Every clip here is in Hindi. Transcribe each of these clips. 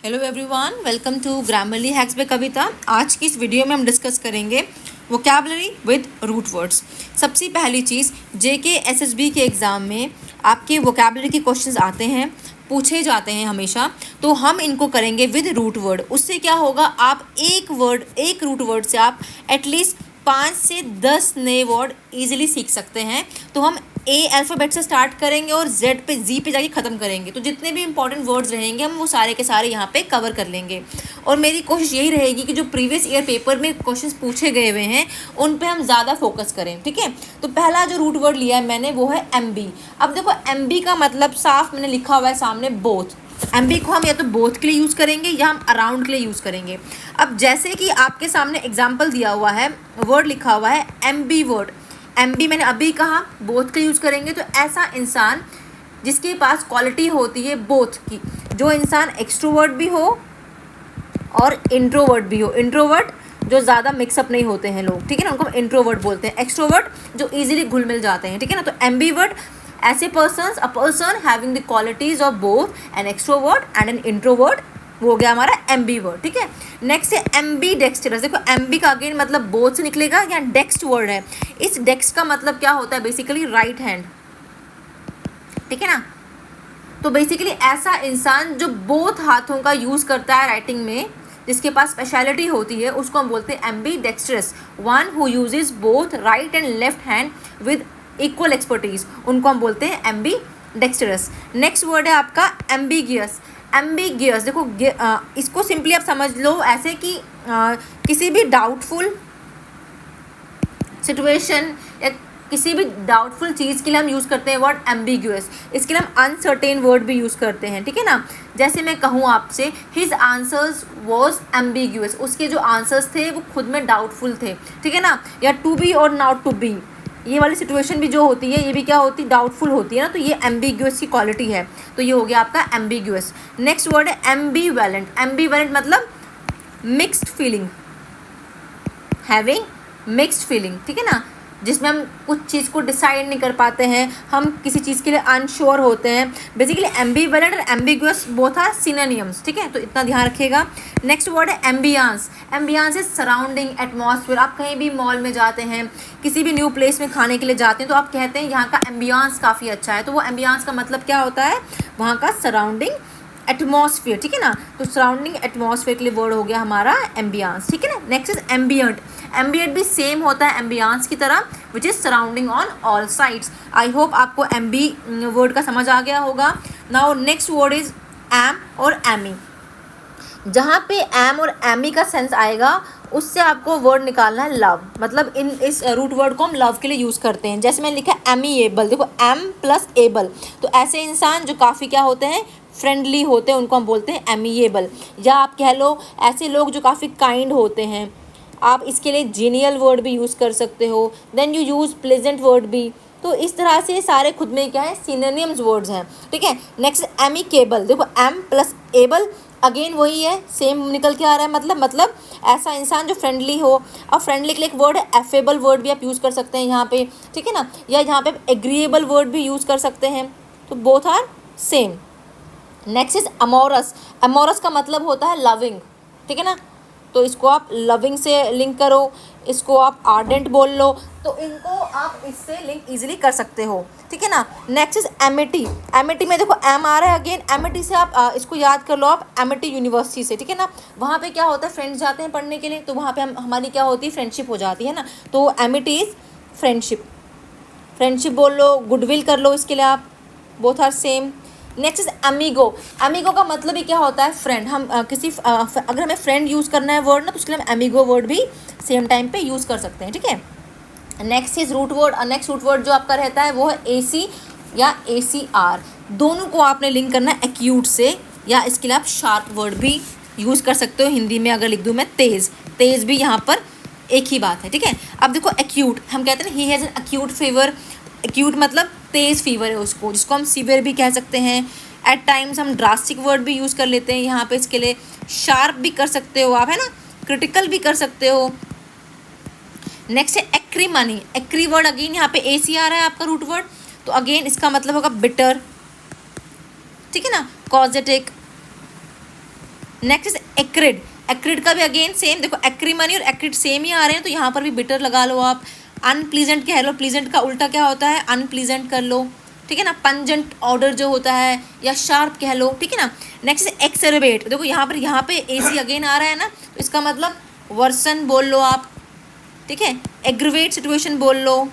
Hello everyone, welcome to Grammarly Hacks by Kavita. आज की इस वीडियो में हम डिस्कस करेंगे वोकैबुलरी विद रूट वर्ड्स। सबसे पहली चीज़, जेके एसएसबी के एग्ज़ाम में आपके वोकैबुलरी के क्वेश्चंस आते हैं, पूछे जाते हैं हमेशा, तो हम इनको करेंगे विद रूट वर्ड। उससे क्या होगा, आप एक रूट वर्ड से आप एटलीस्ट 5 से 10 नए वर्ड ईजिली सीख सकते हैं। तो हम ए अल्फ़ाबेट से स्टार्ट करेंगे और जेड पे जी पे जाके ख़त्म करेंगे। तो जितने भी इंपॉर्टेंट वर्ड्स रहेंगे हम वो सारे के सारे यहाँ पे कवर कर लेंगे। और मेरी कोशिश यही रहेगी कि जो प्रीवियस ईयर पेपर में क्वेश्चंस पूछे गए हुए हैं उन पे हम ज़्यादा फोकस करें, ठीक है। तो पहला जो रूट वर्ड लिया है मैंने वो है एमबी। अब देखो एमबी का मतलब साफ मैंने लिखा हुआ है सामने, बोथ। एमबी को हम या तो बोथ के लिए यूज़ करेंगे या हम अराउंड के लिए यूज़ करेंगे। अब जैसे कि आपके सामने एग्जाम्पल दिया हुआ है, वर्ड लिखा हुआ है एमबी वर्ड। एमबी मैंने अभी कहा बोथ के यूज़ करेंगे। तो ऐसा इंसान जिसके पास क्वालिटी होती है बोथ की, जो इंसान एक्सट्रोवर्ट भी हो और इंट्रोवर्ट भी हो। इंट्रोवर्ट जो ज़्यादा मिक्सअप नहीं होते हैं लोग, ठीक है ना, उनको हम इंट्रोवर्ट बोलते हैं। एक्सट्रोवर्ट जो इजीली घुल मिल जाते हैं, ठीक है ना। तो एमबी वर्ड ऐसे persons, a person having the qualities of both an extrovert and an introvert, वो हो गया हमारा एमबी वर्ड, ठीक है। नेक्स्ट है एमबी डेक्स्टरस। देखो एमबी का अगेन मतलब बोथ से निकलेगा या डेक्स्ट वर्ड है। इस डेक्स्ट का मतलब क्या होता है, बेसिकली राइट हैंड, ठीक है ना। तो बेसिकली ऐसा इंसान जो बोथ हाथों का यूज़ करता है राइटिंग में, जिसके पास स्पेशलिटी होती है, उसको हम बोलते हैं ambidextrous. One who uses both right and left hand with equal expertise, उनको हम बोलते हैं एम्बी डेक्स्ट्रस। नेक्स्ट वर्ड है आपका एम्बिगियस। एम्बिगियस देखो इसको सिंपली आप समझ लो ऐसे कि किसी भी डाउटफुल सिचुएशन या किसी भी डाउटफुल चीज़ के लिए हम यूज़ करते हैं वर्ड एम्बिग्यूअस। इसके लिए हम अनसर्टेन वर्ड भी यूज़ करते हैं, ठीक है ना। जैसे मैं कहूँ आपसे, हिज आंसर्स वॉज एम्बिग्यूअस, उसके जो आंसर्स थे वो खुद में डाउटफुल थे, ठीक है ना। या टू बी और नॉट टू बी, ये वाली सिचुएशन भी जो होती है ये भी क्या होती है, डाउटफुल होती है ना। तो ये एम्बिग्यूअस की क्वालिटी है, तो ये हो गया आपका एम्बिग्यूअस। नेक्स्ट वर्ड है एम्बीवैलेंट। एम्बीवैलेंट मतलब mixed feeling, having mixed feeling, ठीक है ना, जिसमें हम कुछ चीज़ को डिसाइड नहीं कर पाते हैं, हम किसी चीज़ के लिए अनश्योर होते हैं। बेसिकली एम्बीवैलेंट और एम्बिगुअस बोथ आर सिनोनिम्स, ठीक है, तो इतना ध्यान रखिएगा। नेक्स्ट वर्ड है ambience. Ambience is surrounding atmosphere. आप कहीं भी मॉल में जाते हैं, किसी भी न्यू प्लेस में खाने के लिए जाते हैं, तो आप कहते हैं यहाँ का एम्बियंस काफ़ी अच्छा है। तो वो एम्बियंस का मतलब क्या होता है, वहाँ का सराउंडिंग एटमॉस्फेयर, ठीक है ना। तो सराउंडिंग एटमॉस्फेयर के लिए वर्ड हो गया हमारा एम्बियंस, ठीक है ना। Next is ambient. एम्बियंट भी सेम होता है एम्बियंस की तरह, which is surrounding on all sides. I hope आपको एम्बी वर्ड का समझ आ गया होगा। Now next word is am और एमी। जहाँ पे एम और एमी का सेंस आएगा उससे आपको वर्ड निकालना है लव। मतलब इस रूट वर्ड को हम लव के लिए यूज़ करते हैं। जैसे मैंने लिखा एमीएबल, देखो एम प्लस एबल, तो ऐसे इंसान जो काफ़ी क्या होते हैं, फ्रेंडली होते हैं, उनको हम बोलते हैं एमीएबल। या आप कह लो ऐसे लोग जो काफ़ी काइंड होते हैं, आप इसके लिए जीनियल वर्ड भी यूज़ कर सकते हो। Then you use pleasant word भी। तो इस तरह से सारे खुद में क्या है, सिनोनिम्स वर्ड्स हैं, ठीक है। Next amicable. देखो एम प्लस एबल, अगेन वही है, सेम निकल के आ रहा है। मतलब ऐसा इंसान जो फ्रेंडली हो। अब फ्रेंडली के लिए एक वर्ड है एफेबल वर्ड भी आप यूज़ कर सकते हैं यहाँ पे, ठीक है ना। या यहाँ पे एग्रीएबल वर्ड भी यूज़ कर सकते हैं। तो both are same. Next is amorous. Amorous का मतलब होता है लविंग, ठीक है ना। तो इसको आप लविंग से लिंक करो, इसको आप आर्डेंट बोल लो, तो इनको आप इससे लिंक इजीली कर सकते हो, ठीक है ना। Next is Amity. एमिटी में देखो एम आ रहा है अगेन, एमिटी से आप इसको याद कर लो आप एमिटी यूनिवर्सिटी से, ठीक है ना। वहाँ पे क्या होता है, फ्रेंड्स जाते हैं पढ़ने के लिए, तो वहाँ पे हमारी क्या होती है, फ्रेंडशिप हो जाती है ना। तो एमिटी इज फ्रेंडशिप, फ्रेंडशिप बोल लो, गुडविल कर लो, इसके लिए आप both are same. Next is amigo. Amigo का मतलब ही क्या होता है, फ्रेंड। हम अगर हमें फ्रेंड यूज़ करना है वर्ड ना, तो उसके लिए हम अमीगो वर्ड भी सेम टाइम पे यूज़ कर सकते हैं, ठीक है। Next is root word. Next root word जो आपका रहता है वो है एसी या ACR। दोनों को आपने लिंक करना है एक्यूट से, या इसके लिए आप शार्प वर्ड भी यूज़ कर सकते हो। हिंदी में अगर लिख दूँ मैं तेज़, तेज़ भी यहाँ पर एक ही बात है, ठीक है। अब देखो एक्यूट, हम कहते हैं ना he has an acute fever. Acute मतलब तेज़ फीवर है उसको, जिसको हम सीवियर भी कह सकते हैं। एट टाइम्स हम ड्रास्टिक वर्ड भी यूज़ कर लेते हैं यहाँ पे इसके लिए। शार्प भी कर सकते हो आप, है ना, क्रिटिकल भी कर सकते हो। नेक्स्ट है एक्रीमनी। एक्री वर्ड अगेन यहाँ पे AC आ रहा है आपका रूट वर्ड, तो अगेन इसका मतलब होगा बिटर, ठीक है ना, कॉजेटिक, नेक्स्ट इज एक्रिड। एक्रिड का भी अगेन सेम, देखो एक्रीमनी और एक्रिड सेम ही आ रहे हैं, तो यहाँ पर भी बिटर लगा लो आप। अनप्लीजेंट कह लो, प्लीजेंट का उल्टा क्या होता है, अनप्लीजेंट कर लो, ठीक है ना। पंजेंट ऑर्डर जो होता है, या शार्प कह लो, ठीक है ना। नेक्स्ट एक्सेरबेट, देखो यहाँ पे एसी अगेन आ रहा है ना, तो इसका मतलब वर्सन बोल लो आप, ठीक है। एग्रीवेट सिचुएशन बोल लो,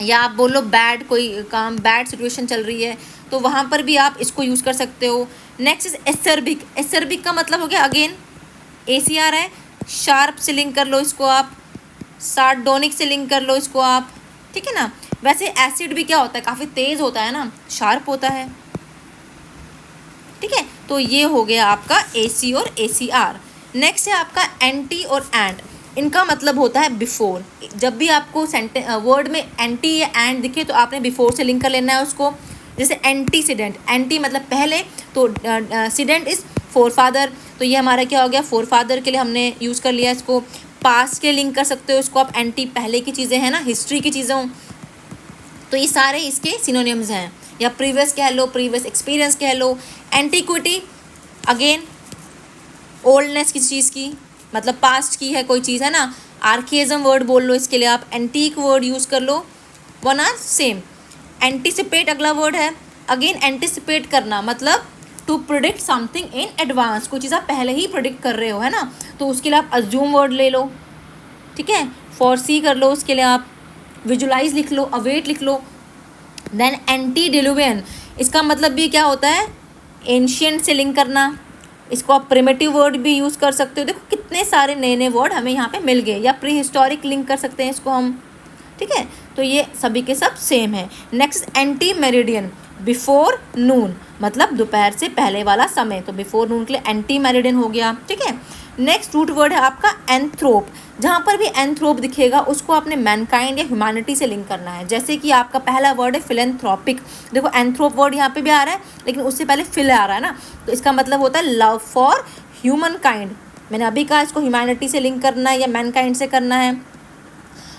या आप बोल लो बैड, कोई काम बैड सिचुएशन चल रही है, तो वहाँ पर भी आप इसको यूज़ कर सकते हो। Next is acerbic. एसर्बिक का मतलब हो गया अगेन एसी आ रहा है, शार्प से लिंक कर लो इसको आप, सार्डोनिक से लिंक कर लो इसको आप, ठीक है ना। वैसे एसिड भी क्या होता है, काफ़ी तेज़ होता है ना, शार्प होता है, ठीक है। तो ये हो गया आपका एसी और एसीआर। नेक्स्ट है आपका एंटी और एंड। इनका मतलब होता है बिफोर। जब भी आपको वर्ड में एंटी या एंड दिखे तो आपने बिफोर से लिंक कर लेना है उसको। जैसे एंटीसीडेंट, एंटी मतलब पहले, तो सीडेंट इज फोर फादर, तो ये हमारा क्या हो गया, फोर फादर के लिए हमने यूज़ कर लिया इसको। पास्ट के लिंक कर सकते हो इसको आप, एंटी पहले की चीज़ें हैं ना, हिस्ट्री की चीज़ों, तो ये सारे इसके सिनोनिम्स हैं। या प्रीवियस कह लो, प्रीवियस एक्सपीरियंस कह लो। एंटीक्विटी अगेन ओल्डनेस किसी चीज़ की, मतलब पास्ट की है कोई चीज़ है ना। आर्किज्म वर्ड बोल लो इसके लिए आप, एंटीक वर्ड यूज़ कर लो, वन आर सेम। एंटिसिपेट अगला वर्ड है, अगेन एंटिसिपेट करना मतलब to predict something in advance, कोई चीज़ आप पहले ही प्रिडिक्ट कर रहे हो है ना, तो उसके लिए आप अज्यूम वर्ड ले लो, ठीक है। फॉरसी कर लो उसके लिए आप, विजुलाइज लिख लो, अवेट लिख लो। देन एंटी डिलुवियन, इसका मतलब भी क्या होता है, एंशियंट से लिंक करना, इसको आप प्रिमिटिव वर्ड भी यूज़ कर सकते हो। देखो कितने सारे नए नए वर्ड हमें यहाँ पे मिल गए, या प्री हिस्टोरिक लिंक कर सकते हैं इसको हम, ठीक है। तो ये सभी के सब सेम है। नेक्स्ट एंटी मेरिडियन, बिफोर नून मतलब दोपहर से पहले वाला समय, तो बिफोर नून के लिए एंटी मेरिडियन हो गया, ठीक है। नेक्स्ट रूट वर्ड है आपका एंथ्रोप। जहाँ पर भी एंथ्रोप दिखेगा उसको आपने मैनकाइंड या ह्यूमैनिटी से लिंक करना है। जैसे कि आपका पहला वर्ड है फिलेंथ्रोपिक, देखो एंथ्रोप वर्ड यहाँ पे भी आ रहा है, लेकिन उससे पहले फिल आ रहा है ना, तो इसका मतलब होता है लव फॉर ह्यूमन काइंड। मैंने अभी कहा इसको ह्यूमैनिटी से लिंक करना है या मैनकाइंड से करना है।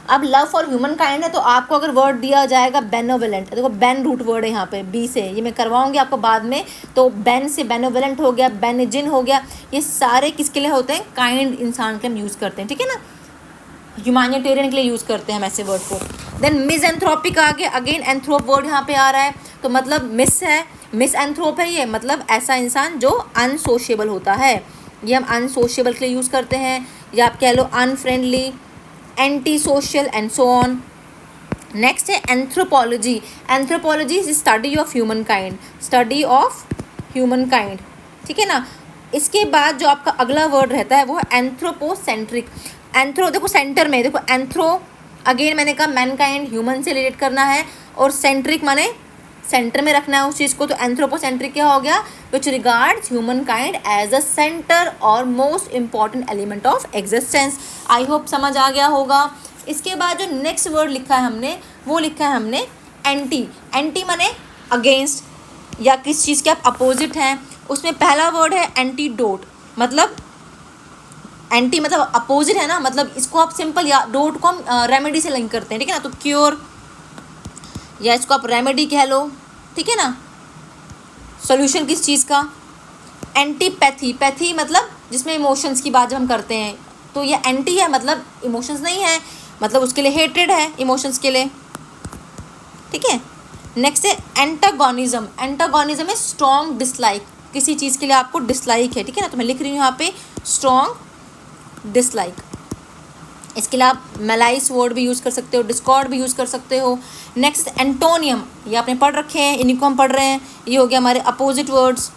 अब लव फॉर ह्यूमन काइंड है, तो आपको अगर वर्ड दिया जाएगा बेनोवेलेंट, देखो बेन रूट वर्ड है यहाँ पे, बी से, ये मैं करवाऊंगी आपको बाद में, तो बेन से बेनोवेलेंट हो गया, बेनिजिन हो गया, ये सारे किसके लिए होते हैं, काइंड इंसान के हम यूज़ करते हैं, ठीक है ना, ह्यूमैनिटेरियन के लिए यूज़ करते हैं हम ऐसे वर्ड को। देन मिसएंथ्रोपिक आ गया, अगेन एंथ्रोप वर्ड यहाँ पे आ रहा है, तो मतलब मिस है, मिस एंथ्रोप है ये, मतलब ऐसा इंसान जो अनसोशिएबल होता है, ये हम अनसोशिएबल के लिए यूज़ करते हैं, या आप कह लो unfriendly, anti social and so on. Next है anthropology. Anthropology is study of human kind, study of human kind, ठीक है ना। इसके बाद जो आपका अगला वर्ड रहता है वो है एंथ्रोपोसेंट्रिक। एंथ्रो देखो सेंटर में, देखो एंथ्रो अगेन मैंने कहा मैनकाइंड ह्यूमन से रिलेट करना है, और सेंट्रिक माने सेंटर में रखना है उस चीज़ को, तो एंथ्रोपोसेंट्रिक क्या हो गया, which regards human kind as a center or most important element of existence. I hope समझ आ गया होगा। इसके बाद जो नेक्स्ट वर्ड लिखा है हमने, वो लिखा है हमने एंटी। एंटी माने अगेंस्ट या किस चीज़ के आप अपोजिट हैं। उसमें पहला वर्ड है एंटीडोट, मतलब एंटी मतलब अपोजिट है ना, मतलब इसको आप सिंपल, या डोट को हम रेमेडी से लिंक करते हैं, ठीक है ना, तो क्योर, या इसको आप रेमेडी कह लो, ठीक है ना, सॉल्यूशन किस चीज़ का। एंटीपैथी, पैथी मतलब जिसमें इमोशंस की बात जब हम करते हैं, तो ये एंटी है मतलब इमोशंस नहीं है, मतलब उसके लिए हेटेड है इमोशंस के लिए, ठीक है। नेक्स्ट है एंटागोनिज्म। एंटागोनिज्म है स्ट्रॉन्ग डिसलाइक, किसी चीज़ के लिए आपको डिसलाइक है, ठीक है ना, तो मैं लिख रही हूँ यहाँ पे स्ट्रॉन्ग डिसलाइक। इसके लिए आप मेलाइस वर्ड भी यूज़ कर सकते हो, डिस्कॉर्ड भी यूज़ कर सकते हो। नेक्स्ट एंटोनियम, ये आपने पढ़ रखे हैं, इन्हीं को हम पढ़ रहे हैं, ये हो गया हमारे अपोजिट वर्ड्स,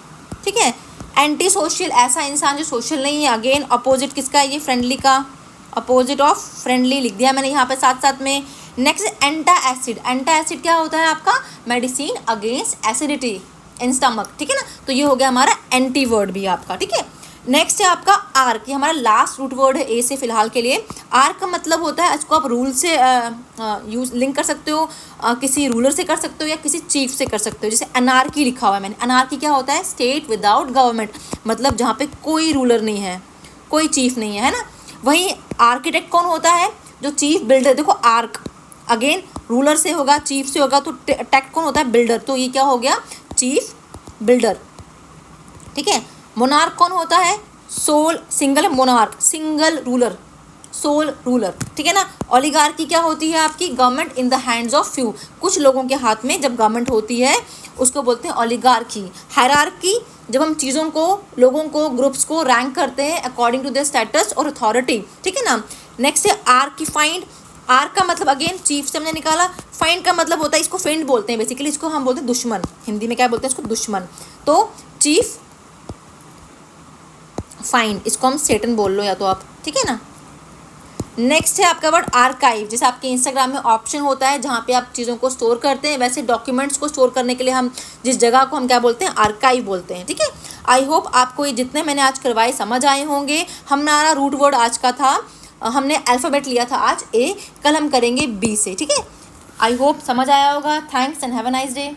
ठीक है। एंटी सोशल, ऐसा इंसान जो सोशल नहीं है, अगेन अपोजिट किसका है, ये फ्रेंडली का, अपोजिट ऑफ फ्रेंडली लिख दिया मैंने यहाँ पे साथ साथ में। Next antacid. Antacid क्या होता है आपका, medicine against acidity in stomach, ठीक है ना, तो ये हो गया हमारा एंटी वर्ड भी आपका, ठीक है। नेक्स्ट है आपका आर्क, ये हमारा लास्ट रूट वर्ड है ए से फिलहाल के लिए। आर्क का मतलब होता है, इसको आप रूल से यूज लिंक कर सकते हो, किसी रूलर से कर सकते हो या किसी चीफ से कर सकते हो। जैसे अनार्की लिखा हुआ है मैंने, अनार्की क्या होता है, स्टेट विदाउट गवर्नमेंट, मतलब जहाँ पे कोई रूलर नहीं है, कोई चीफ नहीं है ना। वहीं आर्किटेक्ट कौन होता है, जो चीफ बिल्डर, देखो आर्क अगेन रूलर से होगा, चीफ से होगा, तो टेक्ट कौन होता है, बिल्डर, तो ये क्या हो गया, चीफ बिल्डर, ठीक है। मोनार्क कौन होता है? Sole single monarch, single ruler, sole ruler, ठीक है ना। ओलिगार्की क्या होती है आपकी? Government in the hands of few, कुछ लोगों के हाथ में जब गवर्नमेंट होती है उसको बोलते हैं ओलिगार्की। हायरार्की, जब हम चीज़ों को, लोगों को, ग्रुप्स को रैंक करते हैं अकॉर्डिंग टू देयर स्टेटस और अथॉरिटी, ठीक है ना। नेक्स्ट है आर्कीफाइंड। आर का मतलब अगेन चीफ से हमने निकाला, फाइंड का मतलब होता है, इसको फेंड बोलते हैं बेसिकली, इसको हम बोलते हैं दुश्मन, हिंदी में क्या बोलते हैं इसको? दुश्मन। तो चीफ फाइंड, इसको हम सेटन बोल लो या तो आप, ठीक है ना। नेक्स्ट है आपका वर्ड आर्काइव। जैसे आपके इंस्टाग्राम में ऑप्शन होता है जहाँ पे आप चीज़ों को स्टोर करते हैं, वैसे डॉक्यूमेंट्स को स्टोर करने के लिए हम जिस जगह को हम क्या बोलते हैं? आर्काइव बोलते हैं, ठीक है। आई होप आपको ये जितने मैंने आज करवाए समझ आए होंगे। हमारा रूट वर्ड आज का था, हमने अल्फ़ाबेट लिया था आज ए, कल हम करेंगे बी से, ठीक है। आई होप समझ आया होगा। Thanks and have a nice day.